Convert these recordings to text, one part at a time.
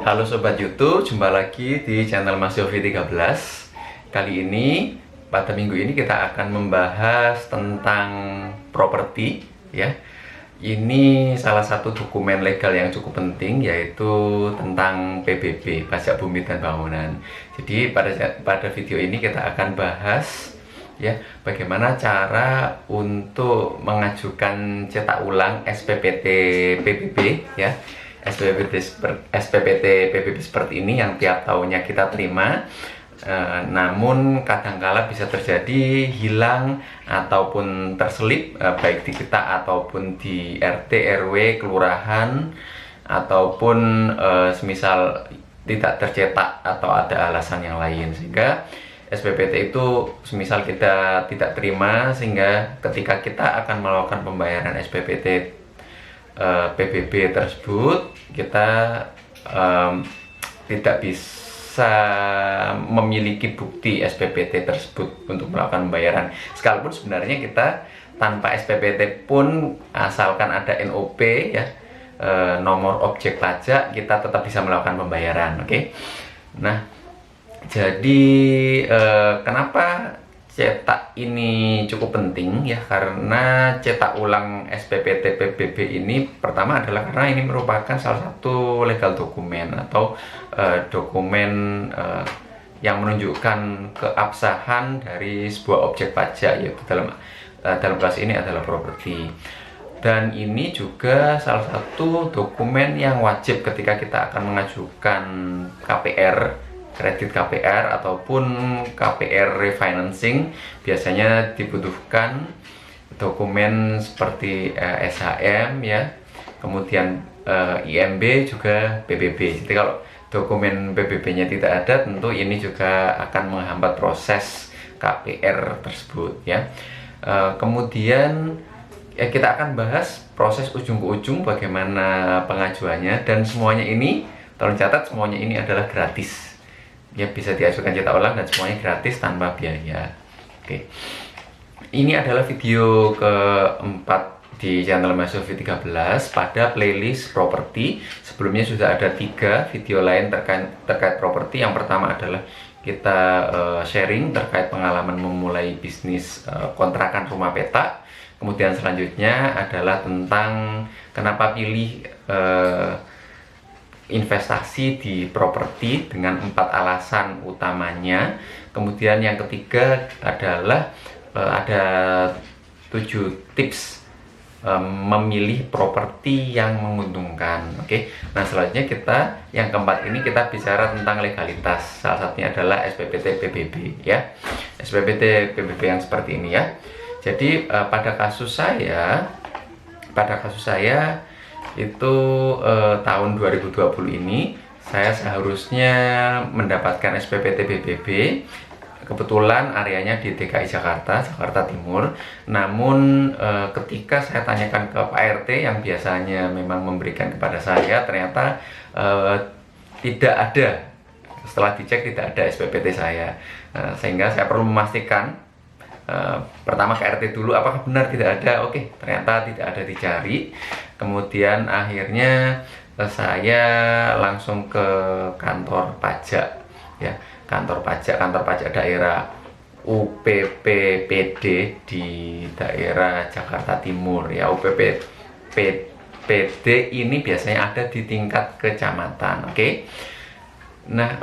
Halo Sobat YouTube, jumpa lagi di channel Mas Yofi 13. Kali ini, pada minggu ini kita akan membahas tentang properti ya. Ini salah satu dokumen legal yang cukup penting, yaitu tentang PBB, Pajak Bumi dan Bangunan. Jadi pada video ini kita akan bahas ya, bagaimana cara untuk mengajukan cetak ulang SPPT PBB ya. SPPT PBB seperti ini yang tiap tahunnya kita terima, namun kadangkala bisa terjadi hilang ataupun terselip, baik di kita ataupun di RT RW kelurahan, ataupun semisal tidak tercetak atau ada alasan yang lain, sehingga SPPT itu semisal kita tidak terima, sehingga ketika kita akan melakukan pembayaran SPPT PBB tersebut, kita tidak bisa memiliki bukti SPPT tersebut untuk melakukan pembayaran. Sekalipun sebenarnya kita tanpa SPPT pun, asalkan ada NOP ya, nomor objek pajak, kita tetap bisa melakukan pembayaran. Oke. Nah, jadi kenapa cetak ini cukup penting ya? Karena cetak ulang SPPT PBB ini pertama adalah karena ini merupakan salah satu legal dokumen atau dokumen yang menunjukkan keabsahan dari sebuah objek pajak, yaitu dalam kelas ini adalah properti. Dan ini juga salah satu dokumen yang wajib ketika kita akan mengajukan KPR, kredit KPR ataupun KPR refinancing. Biasanya dibutuhkan dokumen seperti SHM ya, kemudian IMB, juga PBB. Jadi kalau dokumen PBB-nya tidak ada, tentu ini juga akan menghambat proses KPR tersebut ya. Kemudian kita akan bahas proses ujung ke ujung bagaimana pengajuannya, dan semuanya ini, tolong catat, semuanya ini adalah gratis ya, bisa diajukan cetak ulang dan semuanya gratis tanpa biaya. Oke, ini adalah video keempat di channel Mas Yofi 13 pada playlist properti. Sebelumnya sudah ada 3 video lain terkait properti. Yang pertama adalah kita sharing terkait pengalaman memulai bisnis kontrakan rumah petak. Kemudian selanjutnya adalah tentang kenapa pilih investasi di properti dengan 4 alasan utamanya. Kemudian yang ketiga adalah ada 7 tips memilih properti yang menguntungkan. Oke. Nah, selanjutnya yang keempat ini kita bicara tentang legalitas. Salah satunya adalah SPPT PBB ya. SPPT PBB yang seperti ini ya. Jadi pada kasus saya itu tahun 2020 ini saya seharusnya mendapatkan SPPT PBB. Kebetulan areanya di DKI Jakarta Timur. Namun ketika saya tanyakan ke Pak RT yang biasanya memang memberikan kepada saya, ternyata tidak ada. Setelah dicek tidak ada SPPT saya, sehingga saya perlu memastikan pertama ke RT dulu apakah benar tidak ada. Oke, ternyata tidak ada, dicari. Kemudian akhirnya saya langsung ke kantor pajak ya, kantor pajak daerah UPPPD di daerah Jakarta Timur ya. UPPPD ini biasanya ada di tingkat kecamatan. Oke. Nah,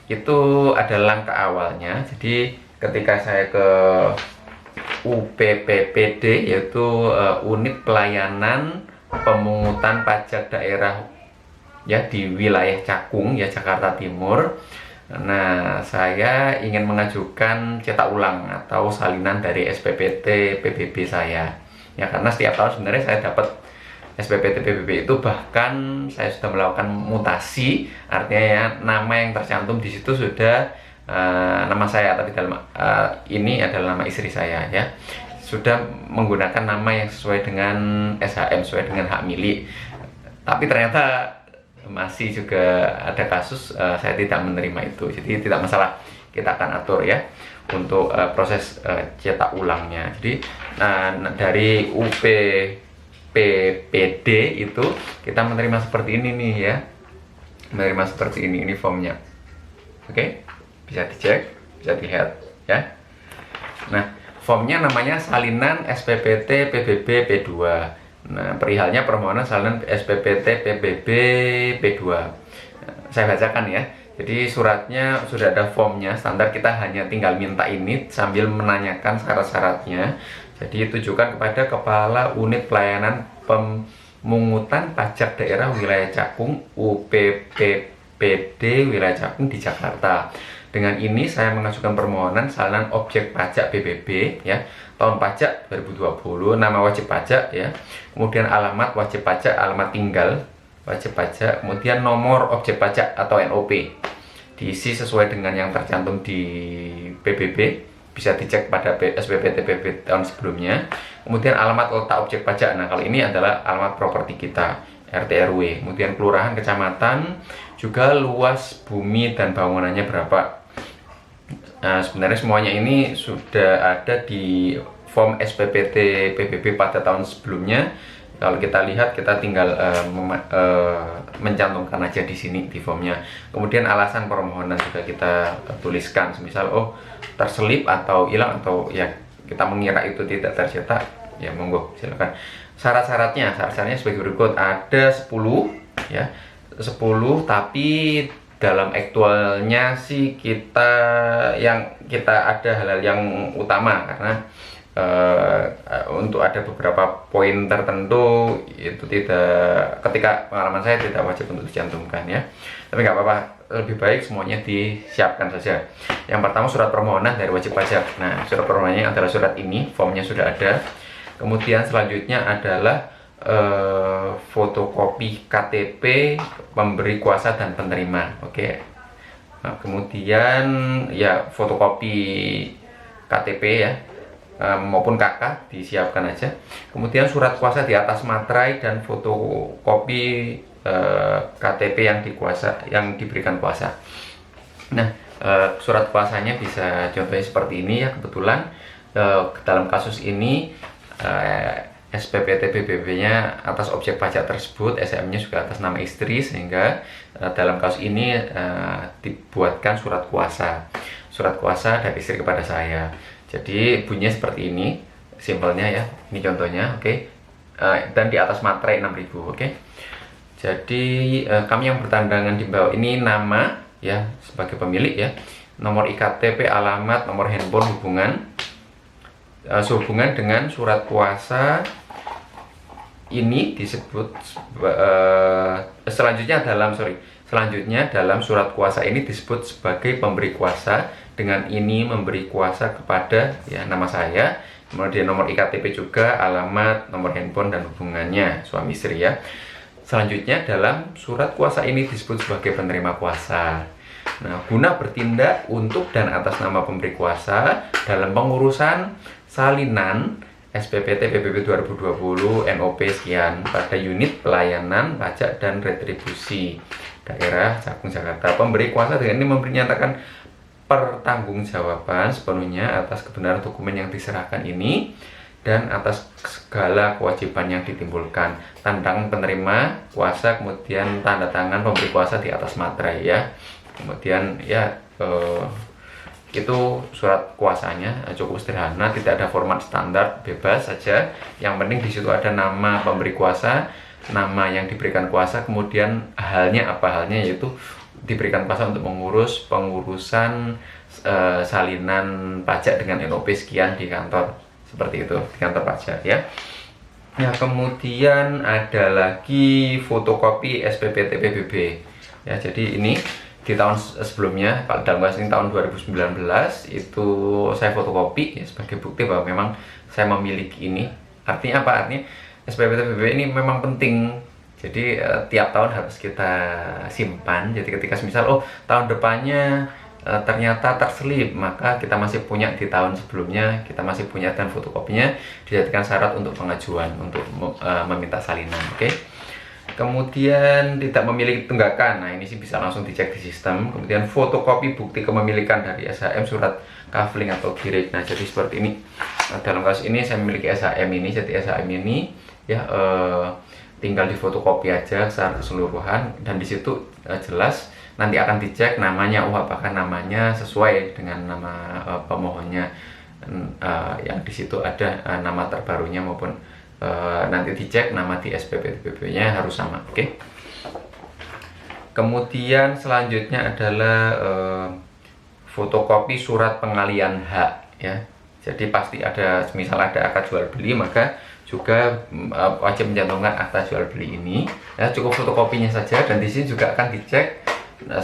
itu adalah langkah awalnya. Jadi ketika saya ke UPPPD, yaitu Unit Pelayanan Pemungutan Pajak Daerah ya, di wilayah Cakung ya, Jakarta Timur. Nah, saya ingin mengajukan cetak ulang atau salinan dari SPPT PBB saya ya, karena setiap tahun sebenarnya saya dapat SPPT PBB itu, bahkan saya sudah melakukan mutasi, artinya ya, nama yang tercantum di situ sudah nama saya, tapi dalam ini adalah nama istri saya ya, sudah menggunakan nama yang sesuai dengan SHM, sesuai dengan hak milik. Tapi ternyata masih juga ada kasus saya tidak menerima itu. Jadi tidak masalah, kita akan atur ya untuk proses cetak ulangnya. Jadi dari UPPPD itu kita menerima seperti ini nih ya. menerima seperti ini formnya. Oke, bisa dicek, bisa dilihat ya. Nah, formnya namanya salinan SPPT PBB P2. Nah, perihalnya permohonan salinan SPPT PBB P2. Saya bacakan ya. Jadi suratnya sudah ada formnya, standar, kita hanya tinggal minta ini sambil menanyakan syarat-syaratnya. Jadi tujukan kepada Kepala Unit Pelayanan Pemungutan Pajak Daerah Wilayah Cakung UPPPD Wilayah Cakung di Jakarta. Dengan ini saya mengajukan permohonan salinan objek pajak PBB ya, tahun pajak 2020, nama wajib pajak ya, kemudian alamat wajib pajak, alamat tinggal wajib pajak, kemudian nomor objek pajak atau NOP, diisi sesuai dengan yang tercantum di PBB, bisa dicek pada SPPT PBB tahun sebelumnya. Kemudian alamat letak objek pajak, nah kali ini adalah alamat properti kita, RT RW, kemudian kelurahan, kecamatan, juga luas bumi dan bangunannya berapa. Nah, sebenarnya semuanya ini sudah ada di form SPPT PBB pada tahun sebelumnya. Kalau kita lihat, kita tinggal mencantumkan aja di sini di formnya. Kemudian alasan permohonan juga kita tuliskan, misal terselip atau hilang atau ya kita mengira itu tidak tercetak, ya monggo silakan. Syarat-syaratnya sebagai berikut, ada 10 ya, 10, tapi dalam aktualnya sih kita ada hal-hal yang utama, karena untuk ada beberapa poin tertentu itu tidak, ketika pengalaman saya tidak wajib untuk dicantumkan ya, tapi nggak apa-apa, lebih baik semuanya disiapkan saja. Yang pertama, surat permohonan dari wajib pajak. Nah, surat permohonannya adalah surat ini, formnya sudah ada. Kemudian selanjutnya adalah fotokopi KTP pemberi kuasa dan penerima. Oke. Nah, kemudian ya fotokopi KTP ya, maupun KK disiapkan aja. Kemudian surat kuasa di atas materai dan fotokopi KTP yang diberikan kuasa. Nah, surat kuasanya bisa contohnya seperti ini ya. Kebetulan dalam kasus ini SPPT PBB-nya atas objek pajak tersebut, SIM-nya juga atas nama istri, sehingga dalam kasus ini dibuatkan surat kuasa dari istri kepada saya. Jadi bunyinya seperti ini, simpelnya ya. Ini contohnya, oke. Dan di atas materai 6.000, oke. Jadi kami yang bertandangan di bawah ini nama ya sebagai pemilik ya, nomor IKTP, alamat, nomor handphone, hubungan sehubungan dengan surat kuasa ini disebut selanjutnya dalam surat kuasa ini disebut sebagai pemberi kuasa. Dengan ini memberi kuasa kepada ya nama saya, kemudian nomor IKTP juga, alamat, nomor handphone dan hubungannya suami istri ya. Selanjutnya dalam surat kuasa ini disebut sebagai penerima kuasa. Nah, guna bertindak untuk dan atas nama pemberi kuasa dalam pengurusan salinan SPPT PBB 2020 NOP sekian pada unit pelayanan pajak dan retribusi daerah Cakung Jakarta. Pemberi kuasa dengan ini menyatakan pertanggungjawaban sepenuhnya atas kebenaran dokumen yang diserahkan ini dan atas segala kewajiban yang ditimbulkan. Tandang penerima kuasa, kemudian tanda tangan pemberi kuasa di atas materai ya. Kemudian ya itu surat kuasanya cukup sederhana, tidak ada format standar, bebas saja. Yang penting di situ ada nama pemberi kuasa, nama yang diberikan kuasa, kemudian halnya yaitu diberikan kuasa untuk pengurusan salinan pajak dengan NOP sekian di kantor, seperti itu, di kantor pajak ya. Nah, kemudian ada lagi fotokopi SPPT PBB ya. Jadi ini di tahun sebelumnya, dalam kasus ini tahun 2019 itu saya fotokopi ya, sebagai bukti bahwa memang saya memiliki ini. Artinya apa? Artinya SPPT PBB ini memang penting. Jadi tiap tahun harus kita simpan. Jadi ketika misal tahun depannya ternyata terselip, maka kita masih punya di tahun sebelumnya, kita masih punya dan fotokopinya dijadikan syarat untuk pengajuan untuk meminta salinan. Oke. Kemudian tidak memiliki tunggakan, nah ini sih bisa langsung dicek di sistem. Kemudian fotokopi bukti kepemilikan dari SHM, surat kafling atau girik. Nah jadi seperti ini. Nah, dalam kasus ini saya memiliki SHM ini, jadi SHM ini ya tinggal difotokopi aja secara keseluruhan, dan di situ jelas nanti akan dicek namanya, apakah namanya sesuai dengan nama pemohonnya, yang di situ ada nama terbarunya maupun nanti dicek nama di SPP TPP-nya harus sama. Oke. Kemudian selanjutnya adalah fotokopi surat pengalian hak ya. Jadi pasti ada, misal ada akad jual beli, maka juga wajib mencantumkan akta jual beli ini. Ya, cukup fotokopinya saja, dan di sini juga akan dicek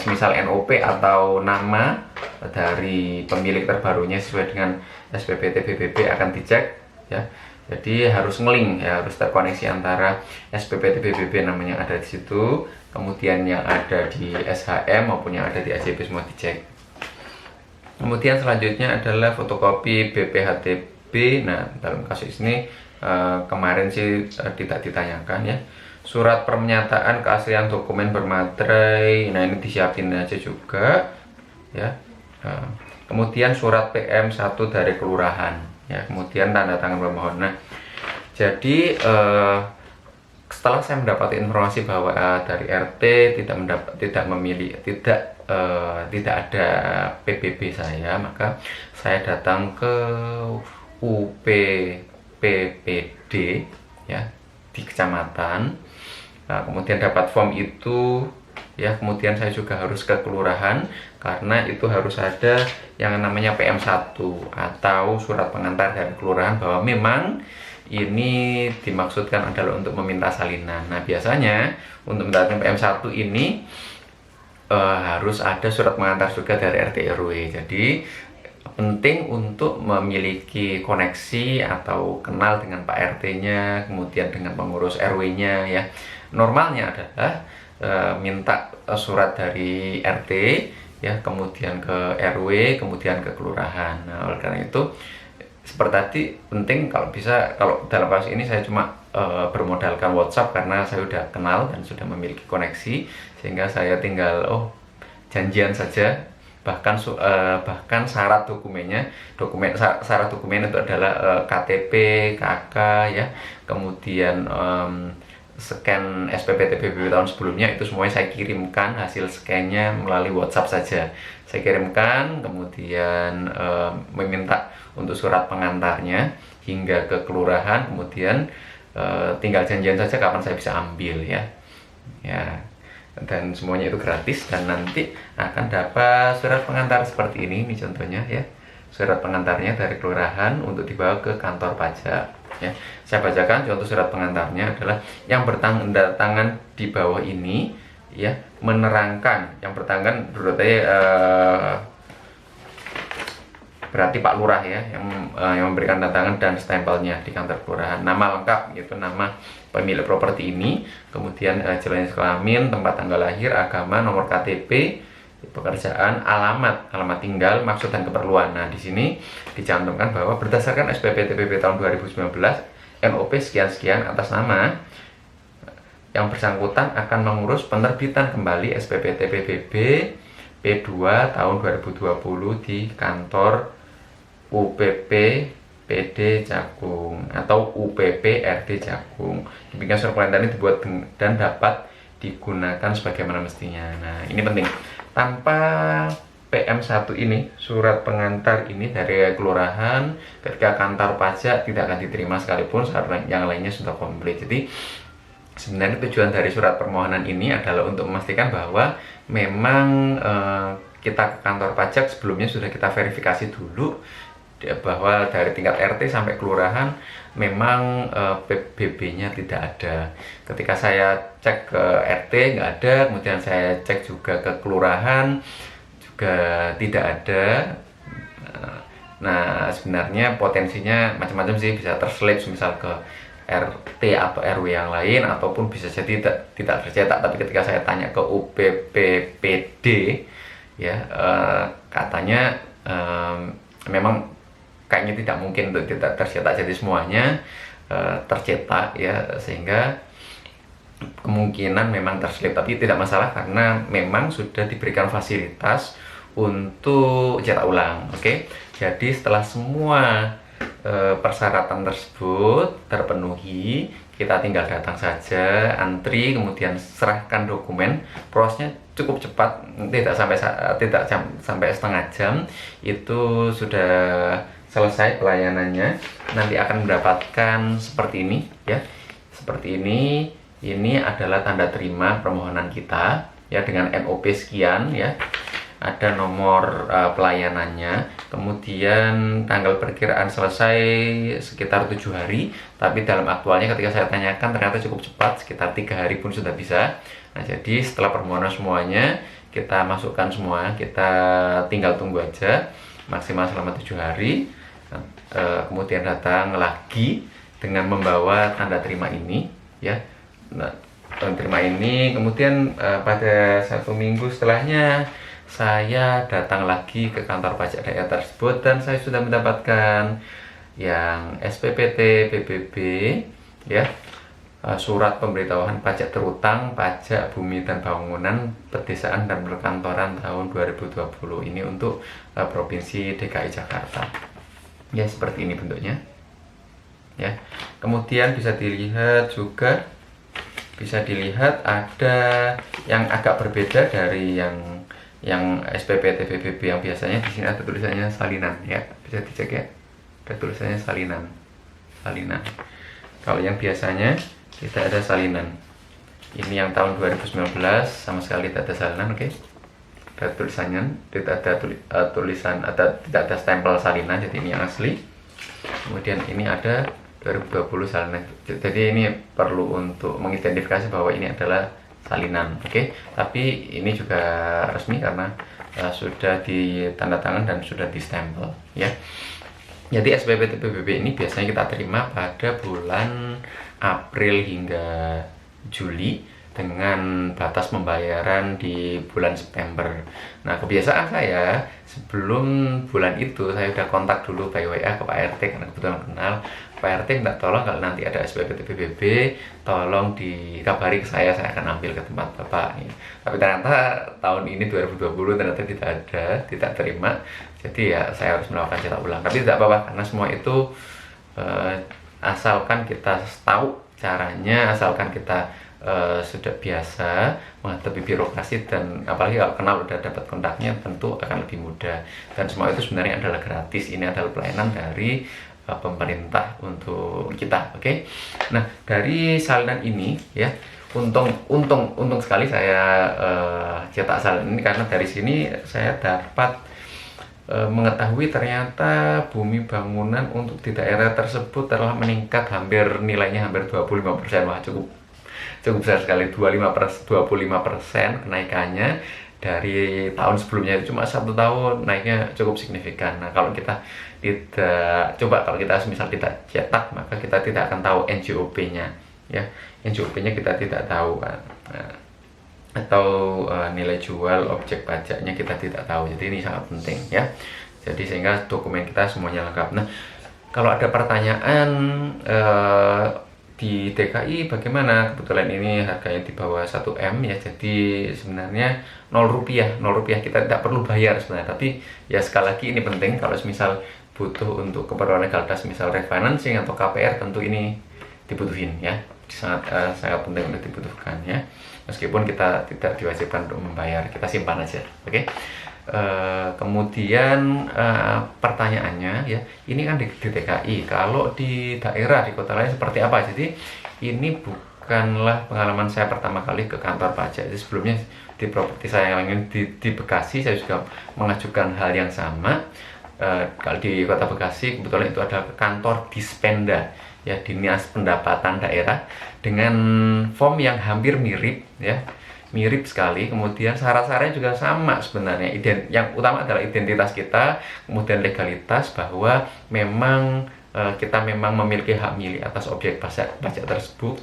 misal NOP atau nama dari pemilik terbarunya sesuai dengan SPP TPP akan dicek ya. Jadi harus ngelink ya, harus terkoneksi antara SPP TPP namanya yang ada di situ, kemudian yang ada di SHM maupun yang ada di AJB semua dicek. Kemudian selanjutnya adalah fotokopi BPHTB. Nah, dalam kasus ini kemarin sih tidak ditanyakan ya. Surat pernyataan keaslian dokumen bermaterai. Nah, ini disiapin aja juga ya. Kemudian surat PM1 dari kelurahan ya. Kemudian tanda tangan pemohon. Nah, jadi setelah saya mendapat informasi bahwa dari RT tidak ada PBB saya, maka saya datang ke UPPPD ya di kecamatan. Nah, kemudian dapat form itu ya, kemudian saya juga harus ke kelurahan karena itu harus ada yang namanya PM1 atau surat pengantar dari kelurahan bahwa memang ini dimaksudkan adalah untuk meminta salinan. Nah, biasanya untuk mendapatkan PM1 ini harus ada surat pengantar juga dari RT RW. Jadi penting untuk memiliki koneksi atau kenal dengan Pak RT-nya, kemudian dengan pengurus RW-nya ya. Normalnya adalah minta surat dari RT ya, kemudian ke RW, kemudian ke kelurahan. Nah, oleh karena itu seperti tadi penting kalau bisa, kalau dalam kasus ini saya cuma bermodalkan WhatsApp karena saya sudah kenal dan sudah memiliki koneksi, sehingga saya tinggal janjian saja. Bahkan syarat dokumennya, syarat dokumen itu adalah KTP, KK ya, kemudian scan SPP TPP tahun sebelumnya, itu semuanya saya kirimkan hasil scan-nya melalui WhatsApp saja. Saya kirimkan, kemudian meminta untuk surat pengantarnya hingga ke kelurahan, kemudian tinggal janjian saja kapan saya bisa ambil ya. Dan semuanya itu gratis, dan nanti akan dapat surat pengantar seperti ini contohnya ya. Surat pengantarnya dari kelurahan untuk dibawa ke kantor pajak ya. Saya bacakan contoh surat pengantarnya adalah yang bertanda tangan di bawah ini ya, menerangkan, yang bertanggal berarti Pak Lurah ya, yang memberikan tanda tangan dan stempelnya di kantor kelurahan. Nama lengkap yaitu nama pemilik properti ini, kemudian jenis kelamin, tempat tanggal lahir, agama, nomor KTP, pekerjaan, alamat tinggal, maksud dan keperluan. Nah, di sini dicantumkan bahwa berdasarkan SPP TPP tahun 2019 NOP sekian-sekian atas nama yang bersangkutan akan mengurus penerbitan kembali SPP TPPB P2 tahun 2020 di kantor UPP PD Cakung atau UPP RD Cakung. Demikian surat pengantar ini dibuat dan dapat digunakan sebagaimana mestinya. Nah, ini penting. Tanpa PM1 ini, surat pengantar ini dari kelurahan, ketika kantor pajak tidak akan diterima sekalipun, yang lainnya sudah komplit. Jadi sebenarnya tujuan dari surat permohonan ini adalah untuk memastikan bahwa memang kita ke kantor pajak sebelumnya sudah kita verifikasi dulu bahwa dari tingkat RT sampai kelurahan memang PBB-nya tidak ada. Ketika saya cek ke RT nggak ada, kemudian saya cek juga ke kelurahan juga tidak ada. Nah, sebenarnya potensinya macam-macam sih, bisa terselip misal ke RT atau RW yang lain, ataupun bisa jadi tidak tercetak. Tapi ketika saya tanya ke UPPPD ya, katanya memang kayaknya tidak mungkin untuk tidak tercetak, jadi semuanya tercetak ya, sehingga kemungkinan memang terselip, tapi tidak masalah karena memang sudah diberikan fasilitas untuk cetak ulang. Oke, jadi setelah semua persyaratan tersebut terpenuhi, kita tinggal datang saja, antri, kemudian serahkan dokumen. Prosesnya cukup cepat, tidak sampai setengah jam itu sudah selesai pelayanannya. Nanti akan mendapatkan seperti ini ya, seperti ini. Ini adalah tanda terima permohonan kita ya, dengan NOP sekian ya. Ada nomor pelayanannya, kemudian tanggal perkiraan selesai sekitar 7 hari, tapi dalam aktualnya ketika saya tanyakan ternyata cukup cepat, sekitar 3 hari pun sudah bisa. Nah, jadi setelah permohonan semuanya kita masukkan semua, kita tinggal tunggu aja maksimal selama 7 hari. Kemudian datang lagi dengan membawa tanda terima ini ya. Nah, tanda terima ini kemudian pada 1 minggu setelahnya saya datang lagi ke kantor pajak daerah tersebut dan saya sudah mendapatkan yang SPPT PBB ya, surat pemberitahuan pajak terutang, pajak bumi dan bangunan, pedesaan dan perkantoran tahun 2020 ini untuk Provinsi DKI Jakarta ya, seperti ini bentuknya ya. Kemudian bisa dilihat juga, ada yang agak berbeda dari yang SPPT PBB yang biasanya. Di sini ada tulisannya salinan ya, bisa dicek ya, ada tulisannya salinan. Kalau yang biasanya kita ada salinan, ini yang tahun 2019 sama sekali tidak ada salinan. Oke, ada tulisannya, tidak ada stempel salinan, jadi ini yang asli. Kemudian ini ada 2020 salinan, jadi ini perlu untuk mengidentifikasi bahwa ini adalah salinan. Oke, tapi ini juga resmi karena sudah ditandatangan dan sudah distempel ya. Jadi SPPT PBB ini biasanya kita terima pada bulan April hingga Juli dengan batas pembayaran di bulan September. Nah, kebiasaan saya sebelum bulan itu saya udah kontak dulu by WA ke Pak RT karena kebetulan kenal. Pak RT minta tolong kalau nanti ada SPPT PBB tolong dikabari ke saya akan ambil ke tempat Bapak. Tapi ternyata tahun ini 2020 ternyata tidak ada, tidak terima. Jadi ya saya harus melakukan cetak ulang. Tapi tidak apa-apa karena semua itu asalkan kita tahu caranya, asalkan kita sudah biasa menghadapi birokrasi, dan apalagi kalau kenal udah dapat kontaknya tentu akan lebih mudah. Dan semua itu sebenarnya adalah gratis. Ini adalah pelayanan dari pemerintah untuk kita. Oke. Nah, dari salinan ini ya, untung sekali saya cetak salinan ini karena dari sini saya dapat mengetahui ternyata bumi bangunan untuk di daerah tersebut telah meningkat nilainya hampir 25%. Wah, cukup besar sekali, 25% kenaikannya dari tahun sebelumnya. Itu cuma 1 tahun naiknya cukup signifikan. Nah, kalau kita misal tidak cetak, maka kita tidak akan tahu NJOP-nya ya. NJOP-nya kita tidak tahu kan. Nah, atau nilai jual objek pajaknya kita tidak tahu. Jadi ini sangat penting ya. Jadi sehingga dokumen kita semuanya lengkap. Nah, kalau ada pertanyaan di DKI bagaimana, kebetulan ini harganya di bawah 1M ya, jadi sebenarnya 0 rupiah kita tidak perlu bayar sebenarnya. Tapi ya sekali lagi ini penting, kalau misal butuh untuk keperluan legalitas misal refinancing atau KPR, tentu ini dibutuhin ya, sangat penting untuk dibutuhkan ya. Meskipun kita tidak diwajibkan untuk membayar, kita simpan aja. Oke. Kemudian pertanyaannya ya, ini kan di DKI, kalau di daerah, di kota lain seperti apa? Jadi ini bukanlah pengalaman saya pertama kali ke kantor pajak. Jadi sebelumnya di properti saya yang lain di Bekasi saya juga mengajukan hal yang sama. Kalau di kota Bekasi kebetulan itu ada kantor Dispenda ya, Dinas Pendapatan Daerah, dengan form yang hampir mirip ya, mirip sekali. Kemudian syarat-syaratnya juga sama sebenarnya. Yang utama adalah identitas kita, kemudian legalitas bahwa memang kita memang memiliki hak milik atas objek pajak tersebut,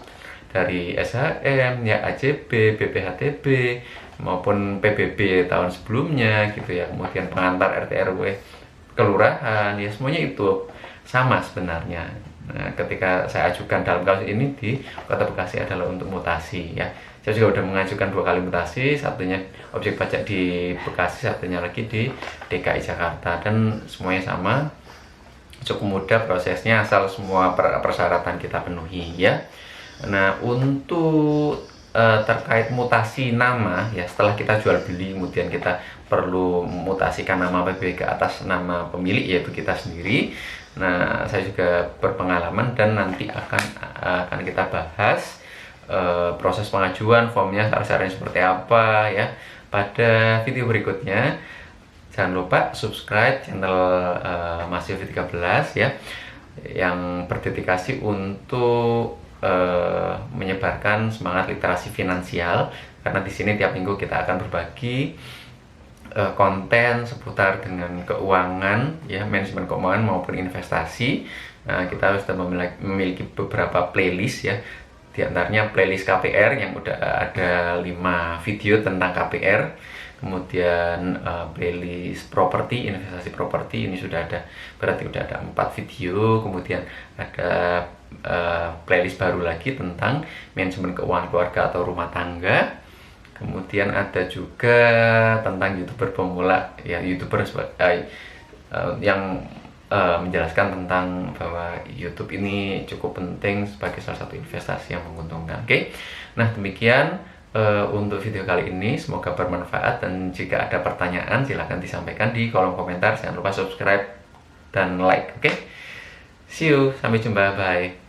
dari SHM ya, AJB, BPHTB maupun PBB tahun sebelumnya gitu ya. Kemudian pengantar RT RW, kelurahan ya, semuanya itu sama sebenarnya. Nah, ketika saya ajukan dalam kasus ini di Kota Bekasi adalah untuk mutasi ya. Saya juga sudah mengajukan 2 kali mutasi, satunya objek pajak di Bekasi, satunya lagi di DKI Jakarta, dan semuanya sama, cukup mudah prosesnya asal semua persyaratan kita penuhi ya. Nah, untuk terkait mutasi nama ya, setelah kita jual beli kemudian kita perlu memutasikan nama PBB ke atas nama pemilik yaitu kita sendiri. Nah, saya juga berpengalaman dan nanti akan kita bahas proses pengajuan formnya, syarat-syaratnya seperti apa ya pada video berikutnya. Jangan lupa subscribe channel Mas Yofi 13 ya, yang berdedikasi untuk menyebarkan semangat literasi finansial, karena di sini tiap minggu kita akan berbagi konten seputar dengan keuangan ya, manajemen keuangan maupun investasi. Nah, kita sudah memiliki beberapa playlist ya, di antaranya playlist KPR yang udah ada 5 video tentang KPR. Kemudian playlist properti, investasi properti, ini sudah ada, berarti udah ada 4 video. Kemudian ada playlist baru lagi tentang manajemen keuangan keluarga atau rumah tangga. Kemudian ada juga tentang YouTuber pemula ya, YouTuber yang menjelaskan tentang bahwa YouTube ini cukup penting sebagai salah satu investasi yang menguntungkan. Oke. Nah, demikian untuk video kali ini, semoga bermanfaat, dan jika ada pertanyaan silahkan disampaikan di kolom komentar. Jangan lupa subscribe dan like. Oke. See you, sampai jumpa, bye.